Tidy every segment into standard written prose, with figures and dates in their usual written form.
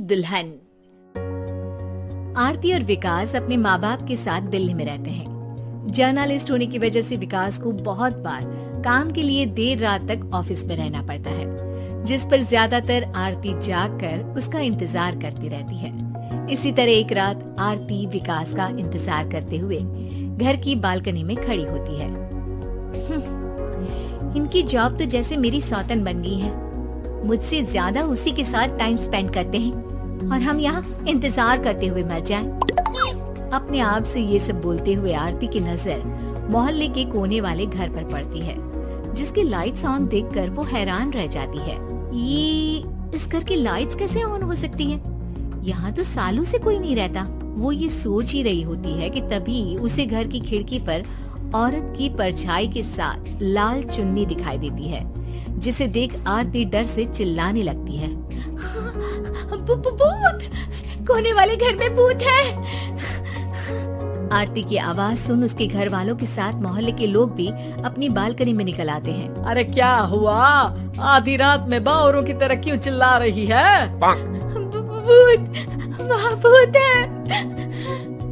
दुल्हन। आरती और विकास अपने माँ बाप के साथ दिल्ली में रहते हैं। जर्नलिस्ट होने की वजह से विकास को बहुत बार काम के लिए देर रात तक ऑफिस में रहना पड़ता है, जिस पर ज्यादातर आरती जागकर उसका इंतजार करती रहती है। इसी तरह एक रात आरती विकास का इंतजार करते हुए घर की बालकनी में खड़ी होती है। इनकी जॉब तो जैसे मेरी सौतन बन गई है। मुझसे ज्यादा उसी के साथ टाइम स्पेंड करते हैं और हम यहाँ इंतजार करते हुए मर जाएं। अपने आप से ये सब बोलते हुए आरती की नजर मोहल्ले के कोने वाले घर पर पड़ती है, जिसकी लाइट्स ऑन देखकर वो हैरान रह जाती है। ये इस घर की लाइट्स कैसे ऑन हो सकती हैं? यहाँ तो सालों से कोई नहीं रहता। वो ये सोच ही रही होती है कि तभी उसे घर की खिड़की पर औरत की परछाई के साथ लाल चुन्नी दिखाई देती है, जिसे देख आरती डर से चिल्लाने लगती है। भूत! कोने वाले घर में भूत है। आरती की आवाज सुन उसके घर वालों के साथ मोहल्ले के लोग भी अपनी बालकनी में निकल आते हैं। अरे क्या हुआ? आधी रात में बावरों की तरह क्यों चिल्ला रही है? भूत! वहाँ भूत है।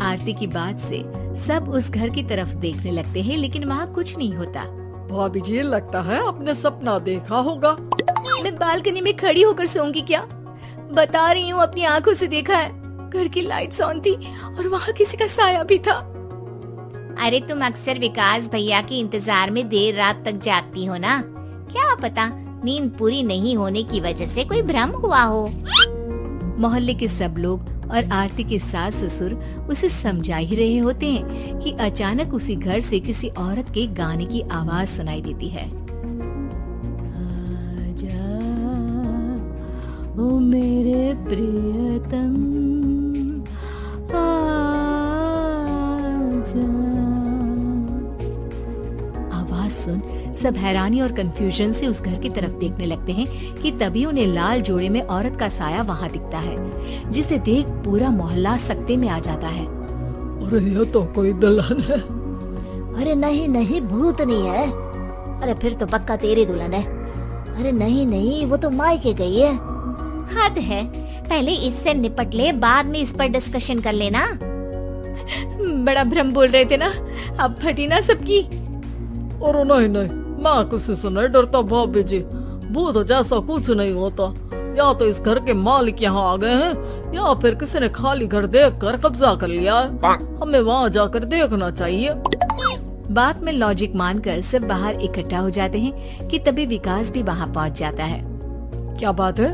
आरती की बात से सब उस घर की तरफ देखने लगते हैं, लेकिन वहाँ कुछ नहीं होता। भाभी जी, लगता है आपने सपना देखा होगा। मैं बालकनी में खड़ी होकर सोऊंगी क्या? बता रही हूँ, अपनी आंखों से देखा है। घर की लाइट्स ऑन थी और वहाँ किसी का साया भी था। अरे तुम अक्सर विकास भैया के इंतजार में देर रात तक जागती हो ना? क्या पता नींद पूरी नहीं होने की वजह से कोई भ्रम हुआ हो। मोहल्ले के सब लोग और आरती के सास ससुर उसे समझा ही रहे होते हैं कि अचानक उसी घर से किसी औरत के गाने की आवाज सुनाई देती है। आजा ओ मेरे प्रियतम, आजा। आवाज सुन सब हैरानी और कंफ्यूजन से उस घर की तरफ देखने लगते हैं कि तभी उन्हें लाल जोड़े में औरत का साया वहाँ दिखता है, जिसे देख पूरा मोहल्ला सकते में आ जाता है। अरे ये तो कोई दुल्हन है। अरे नहीं नहीं, भूत नहीं है। अरे फिर तो पक्का तेरी दुल्हन है। अरे नहीं नहीं, वो तो मायके गई है। हद है, पहले इससे निपट ले, बाद में इस पर डिस्कशन कर लेना। बड़ा भ्रम बोल रहे थे ना, अब फटी ना सबकी। और नहीं नहीं, मैं किसी से नहीं डरता भाभी जी। भूत जैसा कुछ नहीं होता। या तो इस घर के मालिक यहाँ आ गए हैं, या फिर किसी ने खाली घर देखकर कब्जा कर लिया है। हमें वहाँ जाकर देखना चाहिए। बात में लॉजिक मानकर सब बाहर इकट्ठा हो जाते हैं कि तभी विकास भी वहाँ पहुँच जाता है। क्या बात है?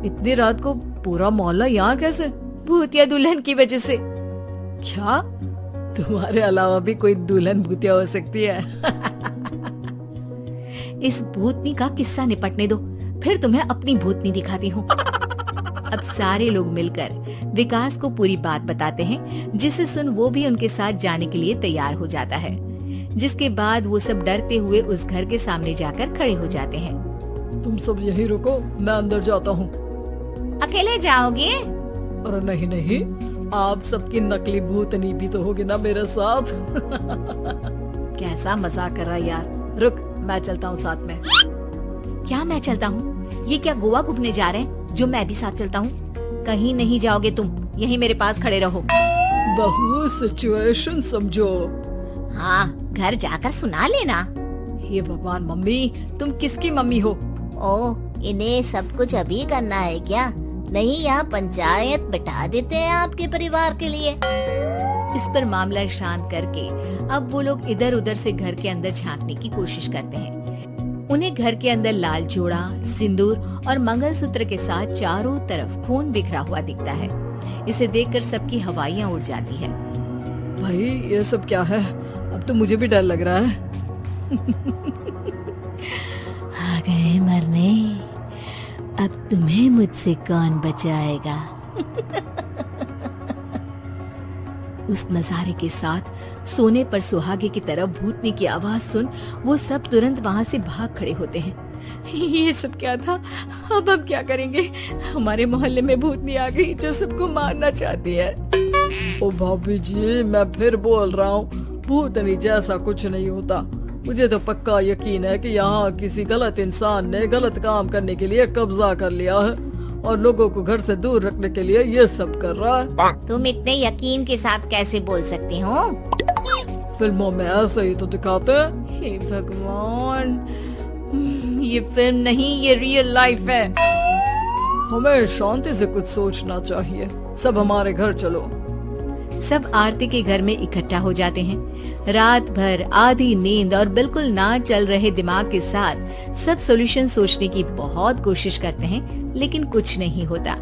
इतनी रात को पूरा मोहल्ला यहाँ कैसे? भूतिया दुल्हन की वजह से। क्या तुम्हारे अलावा भी कोई दुल्हन भूतिया हो सकती है? इस भूतनी का किस्सा निपटने दो, फिर तुम्हें अपनी भूतनी दिखाती हूँ। अब सारे लोग मिलकर विकास को पूरी बात बताते हैं, जिसे सुन वो भी उनके साथ जाने के लिए तैयार हो जाता है। जिसके बाद वो सब डरते हुए उस घर के सामने जाकर खड़े हो जाते हैं। तुम सब यहीं रुको, मैं अंदर जाता हूँ। अकेले जाओगे? अरे नहीं नहीं, आप सबकी नकली भूतनी भी तो होगी ना मेरे साथ। कैसा मजाक कर रहा यार। रुक, मैं चलता हूँ साथ में। क्या मैं चलता हूँ? ये क्या गोवा घूमने जा रहे हैं जो मैं भी साथ चलता हूँ? कहीं नहीं जाओगे तुम, यहीं मेरे पास खड़े रहो। बहू सिचुएशन समझो। हाँ, घर जाकर सुना लेना। हे भगवान, मम्मी तुम किसकी मम्मी हो? ओ, इन्हें सब कुछ अभी करना है क्या? नहीं, यहाँ पंचायत बैठा देते हैं आपके परिवार के लिए। इस पर मामला शांत करके अब वो लोग इधर उधर से घर के अंदर झांकने की कोशिश करते हैं। उन्हें घर के अंदर लाल जोड़ा, सिंदूर और मंगलसूत्र के साथ चारों तरफ खून बिखरा हुआ दिखता है। इसे देखकर सबकी हवाइयाँ उड़ जाती है। भाई ये सब क्या है? अब तो मुझे भी डर लग रहा है। आ गए मरने, अब तुम्हें मुझसे कौन बचाएगा? उस नजारे के साथ सोने पर सुहागे की तरफ भूतनी की आवाज सुन वो सब तुरंत वहाँ से भाग खड़े होते हैं। ये सब क्या था? अब हम क्या करेंगे? हमारे मोहल्ले में भूतनी आ गई जो सबको मारना चाहती है। ओ भाभी जी, मैं फिर बोल रहा हूँ, भूतनी जैसा कुछ नहीं होता। मुझे तो पक्का यकीन है कि यहाँ किसी गलत इंसान ने गलत काम करने के लिए कब्जा कर लिया है और लोगों को घर से दूर रखने के लिए ये सब कर रहा है। तुम इतने यकीन के साथ कैसे बोल सकते हो? फिल्मों में ऐसे ही तो दिखाते हैं। हे भगवान, ये फिल्म नहीं, ये रियल लाइफ है। हमें शांति से कुछ सोचना चाहिए। सब हमारे घर चलो। सब आरती के घर में इकट्ठा हो जाते हैं। रात भर आधी नींद और बिल्कुल ना चल रहे दिमाग के साथ सब सॉल्यूशन सोचने की बहुत कोशिश करते हैं, लेकिन कुछ नहीं होता।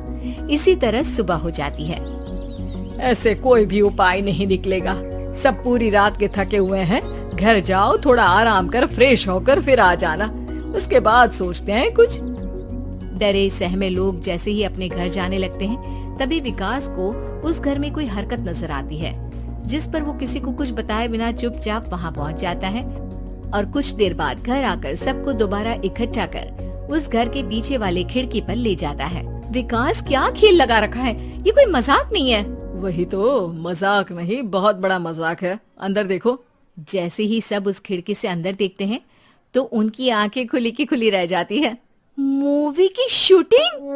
इसी तरह सुबह हो जाती है। ऐसे कोई भी उपाय नहीं निकलेगा। सब पूरी रात के थके हुए हैं। घर जाओ, थोड़ा आराम कर, फ्रेश होकर फिर आ जाना। उसके बाद सोचते हैं कुछ। डरे सहमे लोग जैसे ही अपने घर जाने लगते हैं, तभी विकास को उस घर में कोई हरकत नजर आती है, जिस पर वो किसी को कुछ बताए बिना चुपचाप वहाँ पहुँच जाता है और कुछ देर बाद घर आकर सबको दोबारा इकट्ठा कर उस घर के पीछे वाले खिड़की पर ले जाता है। विकास, क्या खेल लगा रखा है? ये कोई मजाक नहीं है। वही तो, मजाक नहीं, बहुत बड़ा मजाक है। अंदर देखो। जैसे ही सब उस खिड़की से अंदर देखते हैं तो उनकी आंखें खुली की खुली रह जाती है। मूवी की शूटिंग!